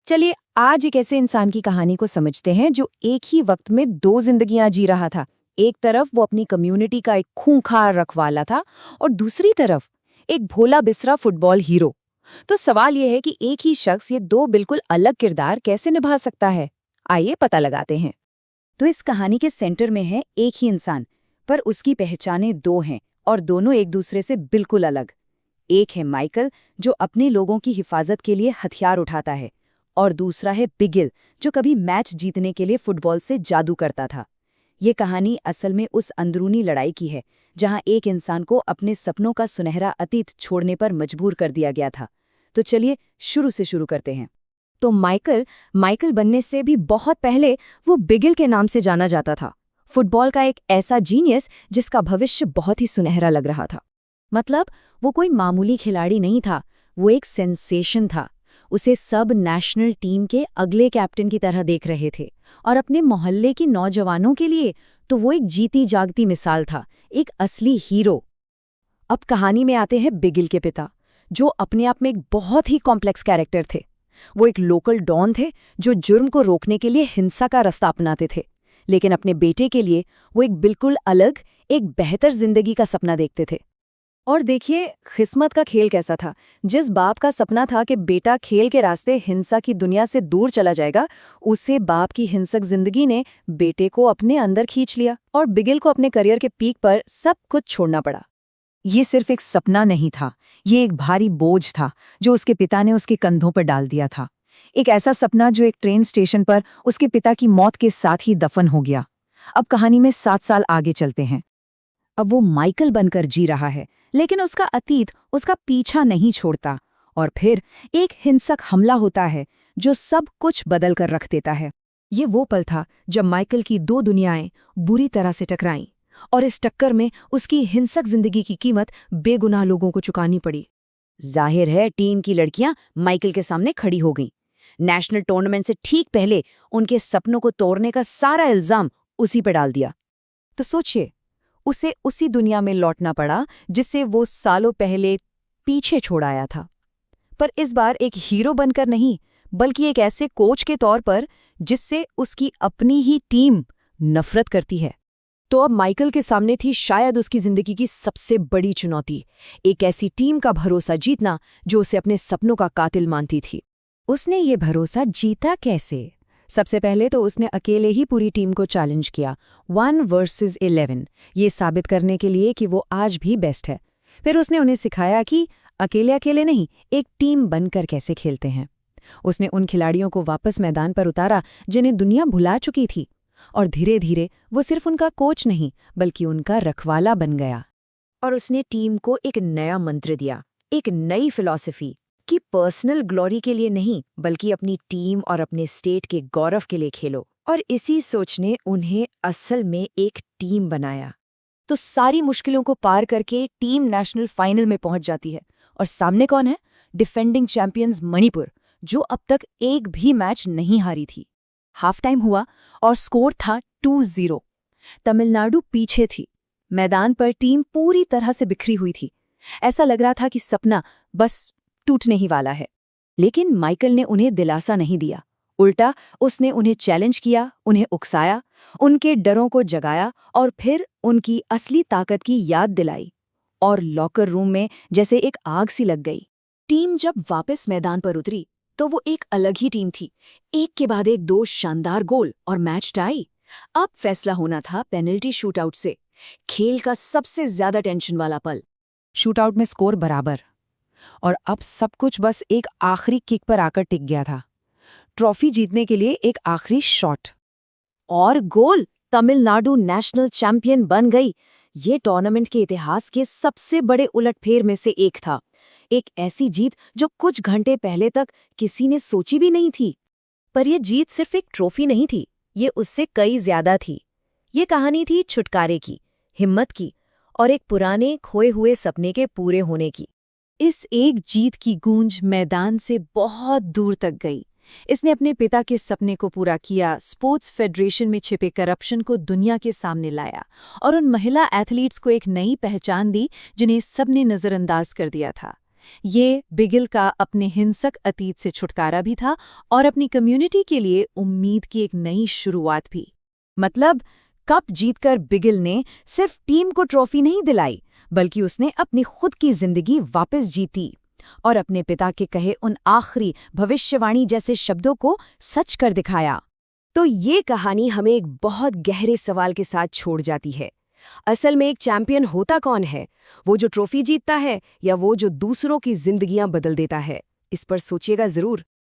चलिए आज एक ऐसे इंसान की कहानी को समझते हैं जो एक ही वक्त में दो जिंदगियां जी रहा था। एक तरफ वो अपनी कम्युनिटी का एक खूंखार रखवाला था और दूसरी तरफ एक भोला बिसरा फुटबॉल हीरो। तो सवाल यह है कि एक ही शख्स ये दो बिल्कुल अलग किरदार कैसे निभा सकता है। आइए पता लगाते हैं। तो इस कहानी के सेंटर में है एक ही इंसान, पर उसकी पहचानें दो हैं और दोनों एक दूसरे से बिल्कुल अलग। एक है माइकल, जो अपने लोगों की हिफाजत के लिए हथियार उठाता है, और दूसरा है बिगिल, जो कभी मैच जीतने के लिए फुटबॉल से जादू करता था। ये कहानी असल में उस अंदरूनी लड़ाई की है जहां एक इंसान को अपने सपनों का सुनहरा अतीत छोड़ने पर मजबूर कर दिया गया था। तो चलिए शुरू से शुरू करते हैं। तो माइकल बनने से भी बहुत पहले वो बिगिल के नाम से जाना जाता था। फुटबॉल का एक ऐसा जीनियस जिसका भविष्य बहुत ही सुनहरा लग रहा था। मतलब वो कोई मामूली खिलाड़ी नहीं था, वो एक सेंसेशन था। उसे सब नेशनल टीम के अगले कैप्टन की तरह देख रहे थे, और अपने मोहल्ले के नौजवानों के लिए तो वो एक जीती जागती मिसाल था, एक असली हीरो। अब कहानी में आते हैं बिगिल के पिता, जो अपने आप में एक बहुत ही कॉम्प्लेक्स कैरेक्टर थे। वो एक लोकल डॉन थे जो जुर्म को रोकने के लिए हिंसा का रास्ता अपनाते थे, लेकिन अपने बेटे के लिए वो एक बिल्कुल अलग, एक बेहतर जिंदगी का सपना देखते थे। और देखिए किस्मत का खेल कैसा था। जिस बाप का सपना था कि बेटा खेल के रास्ते हिंसा की दुनिया से दूर चला जाएगा, उसे बाप की हिंसक जिंदगी ने बेटे को अपने अंदर खींच लिया, और बिगिल को अपने करियर के पीक पर सब कुछ छोड़ना पड़ा। ये सिर्फ एक सपना नहीं था, ये एक भारी बोझ था जो उसके पिता ने उसके कंधों पर डाल दिया था। एक ऐसा सपना जो एक ट्रेन स्टेशन पर उसके पिता की मौत के साथ ही दफन हो गया। अब कहानी में 7 साल आगे चलते हैं। अब वो माइकल बनकर जी रहा है, लेकिन उसका अतीत उसका पीछा नहीं छोड़ता। और फिर एक हिंसक हमला होता है जो सब कुछ बदल कर रख देता है। ये वो पल था जब माइकल की दो दुनियाएं बुरी तरह से टकराईं, और इस टक्कर में उसकी हिंसक जिंदगी की कीमत बेगुनाह लोगों को चुकानी पड़ी। जाहिर है टीम की लड़कियां माइकल के सामने खड़ी हो गईं। नेशनल टूर्नामेंट से ठीक पहले उनके सपनों को तोड़ने का सारा इल्जाम उसी पर डाल दिया। तो सोचिए, उसे उसी दुनिया में लौटना पड़ा जिसे वो सालों पहले पीछे छोड़ आया था, पर इस बार एक हीरो बनकर नहीं, बल्कि एक ऐसे कोच के तौर पर जिससे उसकी अपनी ही टीम नफरत करती है। तो अब माइकल के सामने थी शायद उसकी जिंदगी की सबसे बड़ी चुनौती, एक ऐसी टीम का भरोसा जीतना जो उसे अपने सपनों का कातिल मानती थी। उसने ये भरोसा जीता कैसे? सबसे पहले तो उसने अकेले ही पूरी टीम को चैलेंज किया, 1 वर्सेस 11, ये साबित करने के लिए कि वो आज भी बेस्ट है। फिर उसने उन्हें सिखाया कि अकेले अकेले नहीं, एक टीम बनकर कैसे खेलते हैं। उसने उन खिलाड़ियों को वापस मैदान पर उतारा जिन्हें दुनिया भुला चुकी थी, और धीरे धीरे वो सिर्फ उनका कोच नहीं बल्कि उनका रखवाला बन गया। और उसने टीम को एक नया मंत्र दिया, एक नई फिलॉसफी, कि पर्सनल ग्लोरी के लिए नहीं बल्कि अपनी टीम और अपने स्टेट के गौरव के लिए खेलो। और इसी सोच ने उन्हें असल में एक टीम बनाया। तो सारी मुश्किलों को पार करके टीम नेशनल फाइनल में पहुंच जाती है, और सामने कौन है? डिफेंडिंग चैंपियंस मणिपुर, जो अब तक एक भी मैच नहीं हारी थी। हाफ टाइम हुआ और स्कोर था 2-0। तमिलनाडु पीछे थी। मैदान पर टीम पूरी तरह से बिखरी हुई थी। ऐसा लग रहा था कि सपना बस टूटने ही वाला है। लेकिन माइकल ने उन्हें दिलासा नहीं दिया। उल्टा उसने उन्हें चैलेंज किया, उन्हें उकसाया, उनके डरों को जगाया, और फिर उनकी असली ताकत की याद दिलाई। और लॉकर रूम में जैसे एक आग सी लग गई। टीम जब वापस मैदान पर उतरी तो वो एक अलग ही टीम थी। एक के बाद एक 2 शानदार गोल और मैच टाई। अब फैसला होना था पेनल्टी शूटआउट से, खेल का सबसे ज्यादा टेंशन वाला पल। शूटआउट में स्कोर बराबर, और अब सब कुछ बस एक आखिरी किक पर आकर टिक गया था। ट्रॉफी जीतने के लिए एक आखिरी शॉट और गोल। तमिलनाडु नेशनल चैंपियन बन गई। ये टूर्नामेंट के इतिहास के सबसे बड़े उलटफेर में से एक था। एक ऐसी जीत जो कुछ घंटे पहले तक किसी ने सोची भी नहीं थी। पर यह जीत सिर्फ एक ट्रॉफी नहीं थी, ये उससे कई ज्यादा थी। ये कहानी थी छुटकारे की, हिम्मत की, और एक पुराने खोए हुए सपने के पूरे होने की। इस एक जीत की गूंज मैदान से बहुत दूर तक गई। इसने अपने पिता के सपने को पूरा किया, स्पोर्ट्स फेडरेशन में छिपे करप्शन को दुनिया के सामने लाया, और उन महिला एथलीट्स को एक नई पहचान दी जिन्हें सबने नज़रअंदाज कर दिया था। ये बिगिल का अपने हिंसक अतीत से छुटकारा भी था और अपनी कम्युनिटी के लिए उम्मीद की एक नई शुरुआत भी। मतलब कप जीतकर बिगिल ने सिर्फ टीम को ट्रॉफी नहीं दिलाई, बल्कि उसने अपनी खुद की जिंदगी वापस जीती और अपने पिता के कहे उन आखिरी भविष्यवाणी जैसे शब्दों को सच कर दिखाया। तो ये कहानी हमें एक बहुत गहरे सवाल के साथ छोड़ जाती है। असल में एक चैंपियन होता कौन है? वो जो ट्रॉफी जीतता है या वो जो दूसरों की जिंदगियां बदल देता है? इस पर सोचिएगा जरूर।